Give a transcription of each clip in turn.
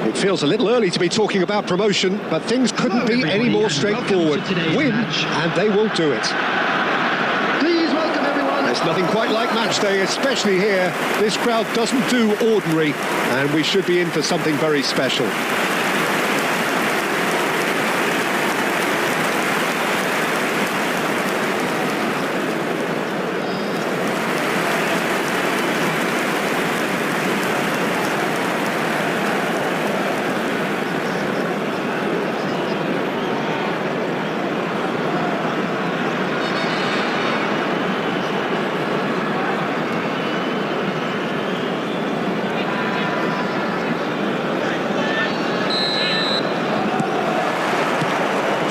It feels a little early to be talking about promotion, but things couldn't be any more straightforward. Win, and they will do it. Please welcome everyone. There's nothing quite like match day, especially here. This crowd doesn't do ordinary, and we should be in for something very special.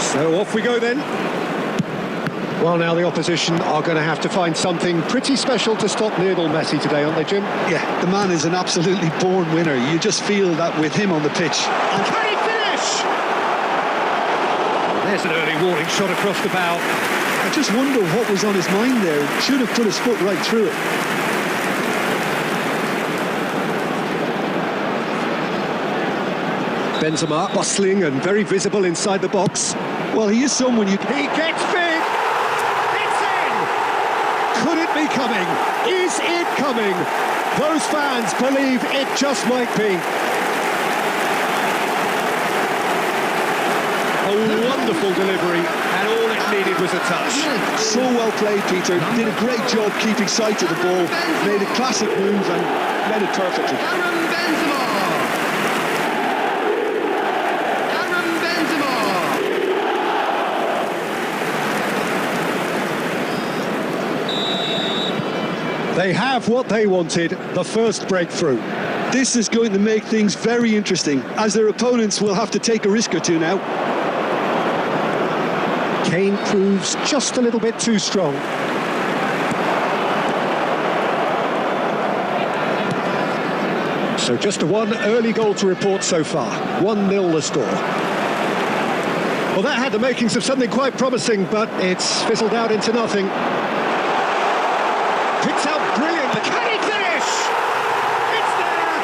So off we go then. Well, now the opposition are going to have to find something pretty special to stop Lionel Messi today, aren't they, Jim? Yeah, the man is an absolutely born winner. You just feel that with him on the pitch. And can he finish? There's an early warning shot across the bow. I just wonder what was on his mind there. Should have put his foot right through it. Benzema bustling and very visible inside the box. Well, he is someone you... He gets big! It's in! Could it be coming? Is it coming? Those fans believe it just might be. A wonderful delivery, and all it needed was a touch. So well played, Peter. Did a great job keeping sight of the ball. Made a classic move and led it perfectly. They have what they wanted, the first breakthrough. This is going to make things very interesting, as their opponents will have to take a risk or two now. Kane proves just a little bit too strong. So just one early goal to report so far. 1-0 the score. Well, that had the makings of something quite promising, but it's fizzled out into nothing. Picks out brilliantly. Can he finish? It's there!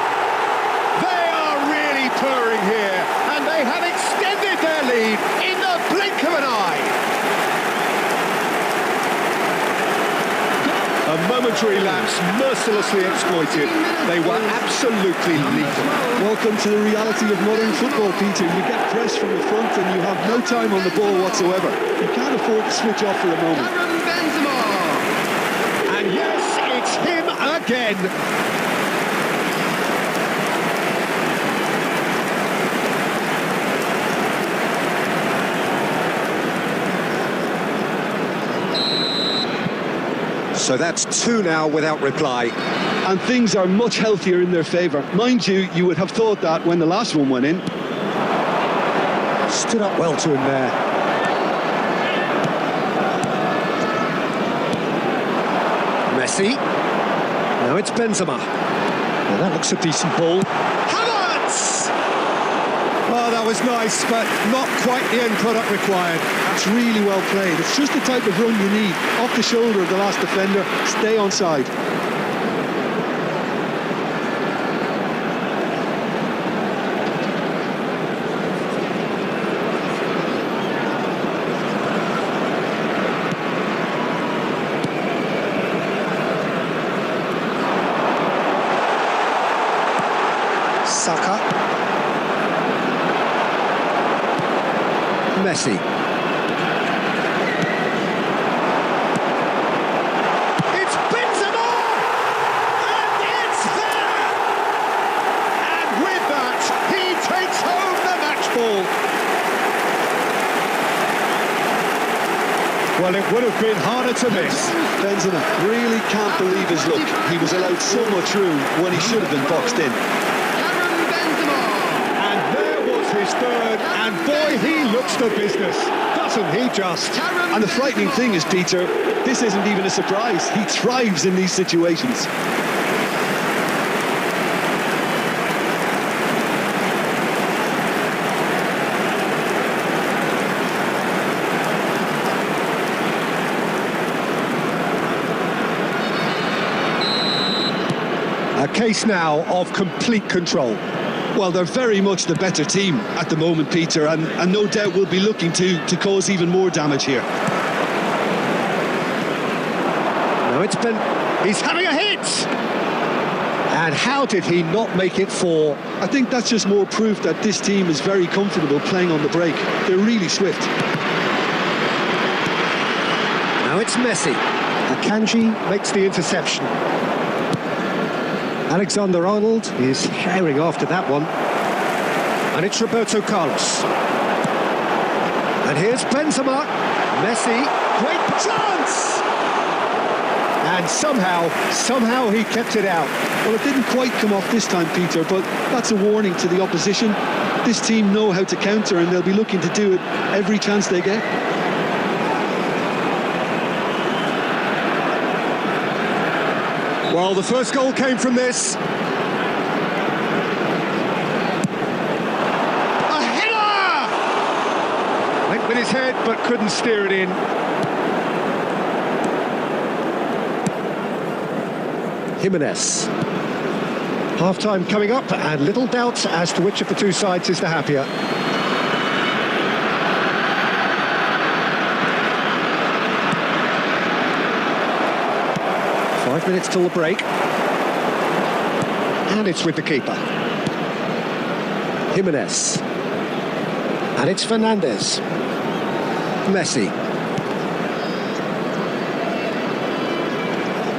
They are really purring here, and they have extended their lead in the blink of an eye. A momentary lapse mercilessly exploited. They were absolutely lethal. Welcome to the reality of modern football, Peter. You get pressed from the front and you have no time on the ball whatsoever. You can't afford to switch off for a moment. And yes, it's him again. So that's 2 now without reply. And things are much healthier in their favour. Mind you, you would have thought that when the last one went in. Stood up well to him there. Messi. Now it's Benzema. Well, that looks a decent ball. Havertz! Oh, that was nice, but not quite the end product required. That's really well played. It's just the type of run you need. Off the shoulder of the last defender, stay onside. Saka. Messi. It's Benzema! And it's there! And with that, he takes home the match ball. Well, it would have been harder to miss. Benzema really can't believe his luck. He was allowed so much room when he should have been boxed in. His third, and boy, he looks the business, doesn't he just? And the frightening thing is, Peter, this isn't even a surprise. He thrives in these situations. A case now of complete control. Well, they're very much the better team at the moment, Peter, and no doubt will be looking to cause even more damage here. Now it's been... He's having a hit! And how did he not make it four? I think that's just more proof that this team is very comfortable playing on the break. They're really swift. Now it's Messi. Akanji makes the interception. Alexander-Arnold is herring after that one. And it's Roberto Carlos. And here's Benzema. Messi, great chance! And somehow he kept it out. Well, it didn't quite come off this time, Peter, but that's a warning to the opposition. This team know how to counter, and they'll be looking to do it every chance they get. Well, the first goal came from this. A header! Went with his head, but couldn't steer it in. Jimenez. Half-time coming up, and little doubt as to which of the two sides is the happier. Five minutes till the break. And it's with the keeper. Jimenez. And it's Fernandez. Messi.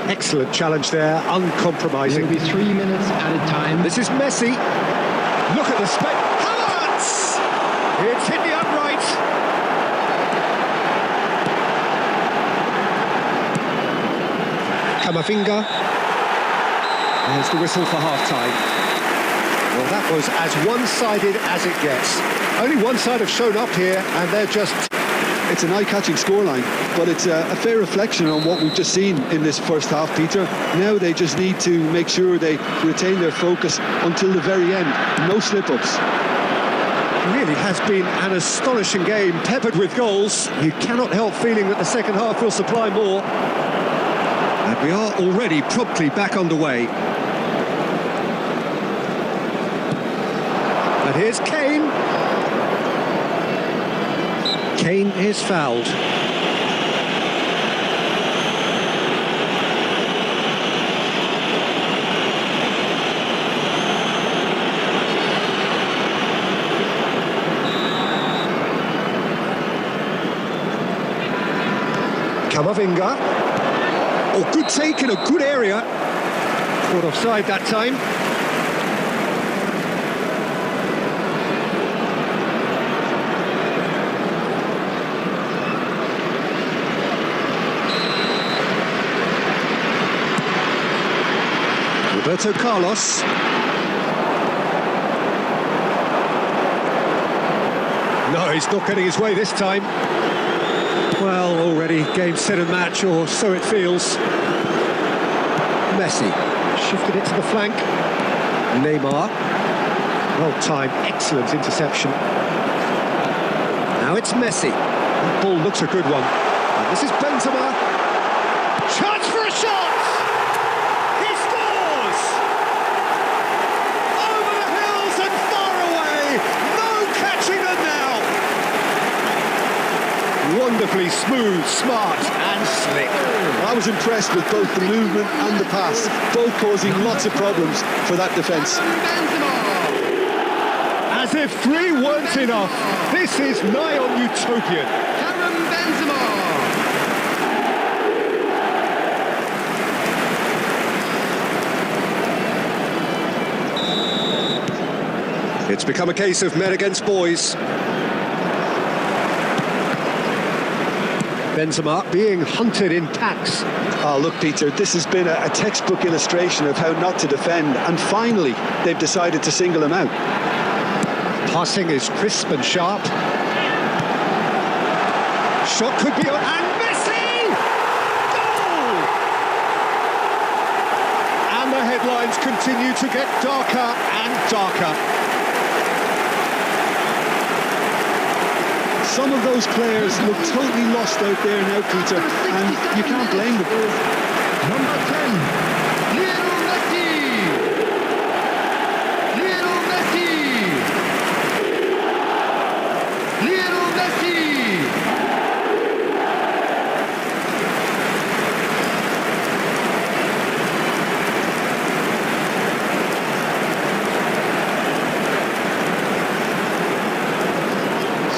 Excellent challenge there, uncompromising. There will be 3 minutes at a time. This is Messi. Look at the spec. Havertz! It's hit the upright. Camavinga. There's the whistle for half-time. Well, that was as one-sided as it gets. Only one side have shown up here, and they're just... It's an eye-catching scoreline, but it's a fair reflection on what we've just seen in this first half, Peter. Now they just need to make sure they retain their focus until the very end. No slip-ups. Really has been an astonishing game, peppered with goals. You cannot help feeling that the second half will supply more. And we are already promptly back underway. And here's Kane. Kane is fouled. Camavinga. Oh, good take in a good area. Caught offside that time. Roberto Carlos. No, he's not getting his way this time. Well, already game, set and match, or so it feels. Messi shifted it to the flank. Neymar. Well timed, excellent interception. Now it's Messi. That ball looks a good one. And this is Benzema. Chance for a shot! He scores! Over the hills and far away! No catching them now! Wonderfully smooth, smart and slick. I was impressed with both the movement and the pass, both causing lots of problems for that defence. As if three weren't enough, this is nigh on utopian. It's become a case of men against boys. Benzema being hunted in packs. Oh, look, Peter, this has been a textbook illustration of how not to defend, and finally they've decided to single him out. Passing is crisp and sharp. Shot could be on, and Messi! Goal! And the headlines continue to get darker and darker. Some of those players look totally lost out there now, Peter, and you can't blame them. Number 10, Lionel Messi! Lionel Messi!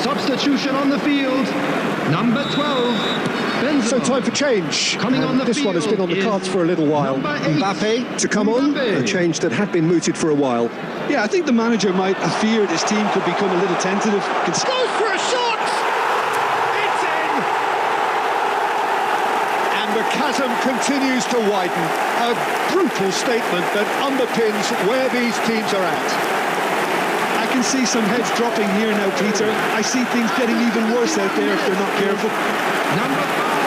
Substitution on the field. Number 12, Benzema. So time for change. Coming on the this one has been on the field cards for a little while. number 8, Mbappe to come on, Mbappe. a change that had been mooted for a while. Yeah, I think the manager might have feared his team could become a little tentative. Goes for a shot! It's in! And the chasm continues to widen. A brutal statement that underpins where these teams are at. I can see some heads dropping here now, Peter. I see things getting even worse out there if they're not careful. Number 5,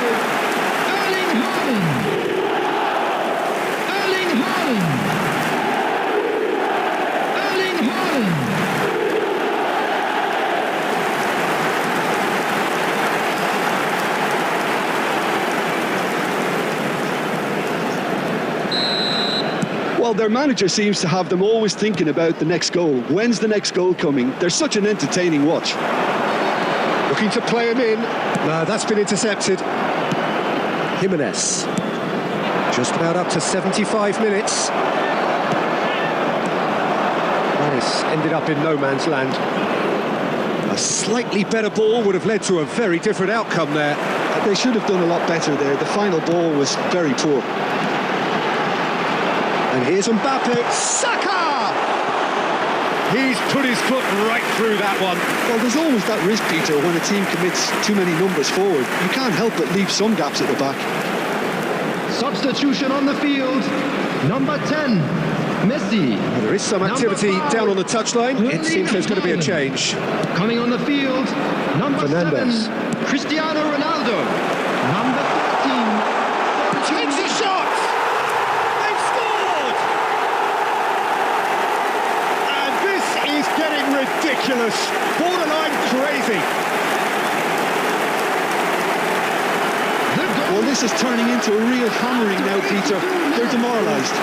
Erling Haaland. Erling Haaland. Erling Haaland. Well, their manager seems to have them always thinking about the next goal. When's the next goal coming? They're such an entertaining watch. Looking to play him in. No, that's been intercepted. Jimenez. Just about up to 75 minutes. This ended up in no man's land. A slightly better ball would have led to a very different outcome there. They should have done a lot better there. The final ball was very poor. And here's Mbappe. Saka! He's put his foot right through that one. Well, there's always that risk, Peter, when a team commits too many numbers forward. You can't help but leave some gaps at the back. Substitution on the field. Number 10, Messi. Well, there is some activity Number 5, down on the touchline. It Erling seems there's going to be a Haaland. change. Coming on the field, number Fernandes. 7, Cristiano Ronaldo. Number 13, Takes a shot! They've scored! And this is getting ridiculous. Borderline crazy. Well, this is turning into a real hammering now, Peter. They're demoralised.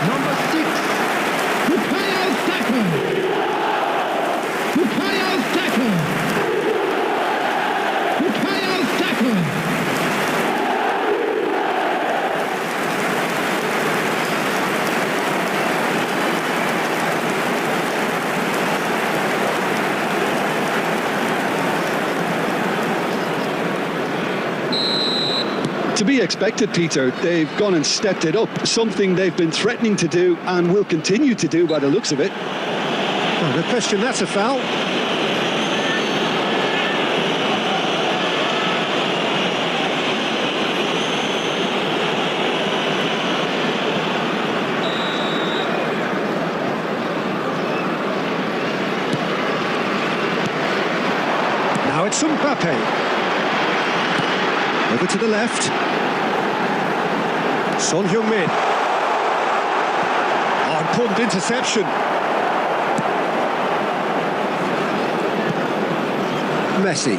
number 6, Bukayo Saka. Bukayo Saka. Bukayo Saka. To be expected, Peter. They've gone and stepped it up, something they've been threatening to do and will continue to do by the looks of it. Oh, no question, that's a foul. Now it's Mbappe. Over to the left. Son Heung-min. Oh, important interception. Messi.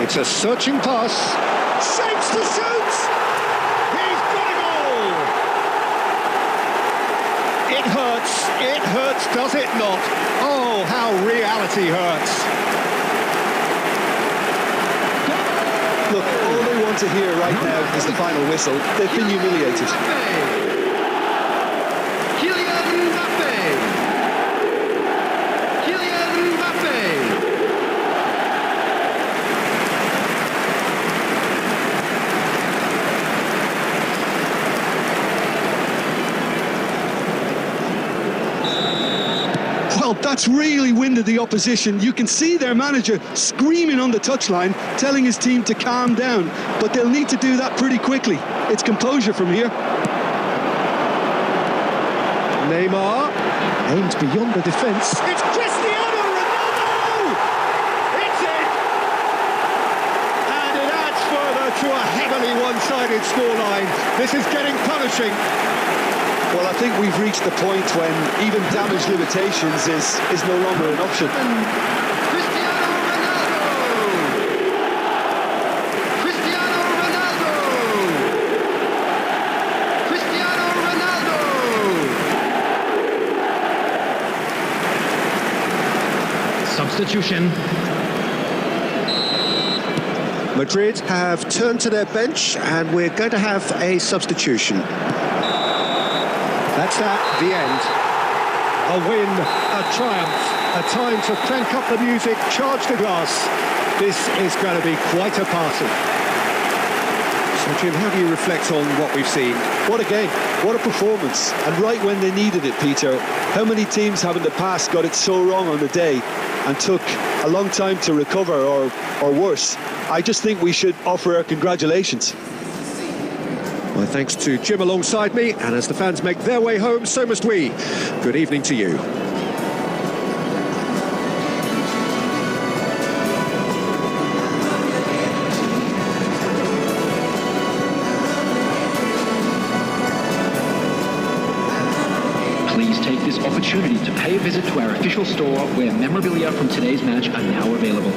It's a searching pass. Shapes to shoot. He's got it all. It hurts. It hurts, does it not? Oh, how reality hurts. Look, all they want to hear right now is the final whistle. They've been humiliated. Kylian Mbappe. Kylian Mbappe. Well, that's really winded the opposition. You can see their manager screaming on the touchline, telling his team to calm down. But they'll need to do that pretty quickly. It's composure from here. Neymar aimed beyond the defence. It's Cristiano Ronaldo! It's in! And it adds further to a heavily one-sided scoreline. This is getting punishing. Well, I think we've reached the point when even damage limitations is no longer an option. Cristiano Ronaldo. Cristiano Ronaldo. Cristiano Ronaldo. Substitution. Madrid have turned to their bench and we're going to have a substitution. That's that, the end. A win, a triumph, a time to crank up the music, charge the glass. This is going to be quite a party. So, Jim, how do you reflect on what we've seen? What a game, what a performance, and right when they needed it, Peter. How many teams have in the past got it so wrong on the day and took a long time to recover, or worse? I just think we should offer our congratulations. My thanks to Jim alongside me, and as the fans make their way home, so must we. Good evening to you. Please take this opportunity to pay a visit to our official store where memorabilia from today's match are now available.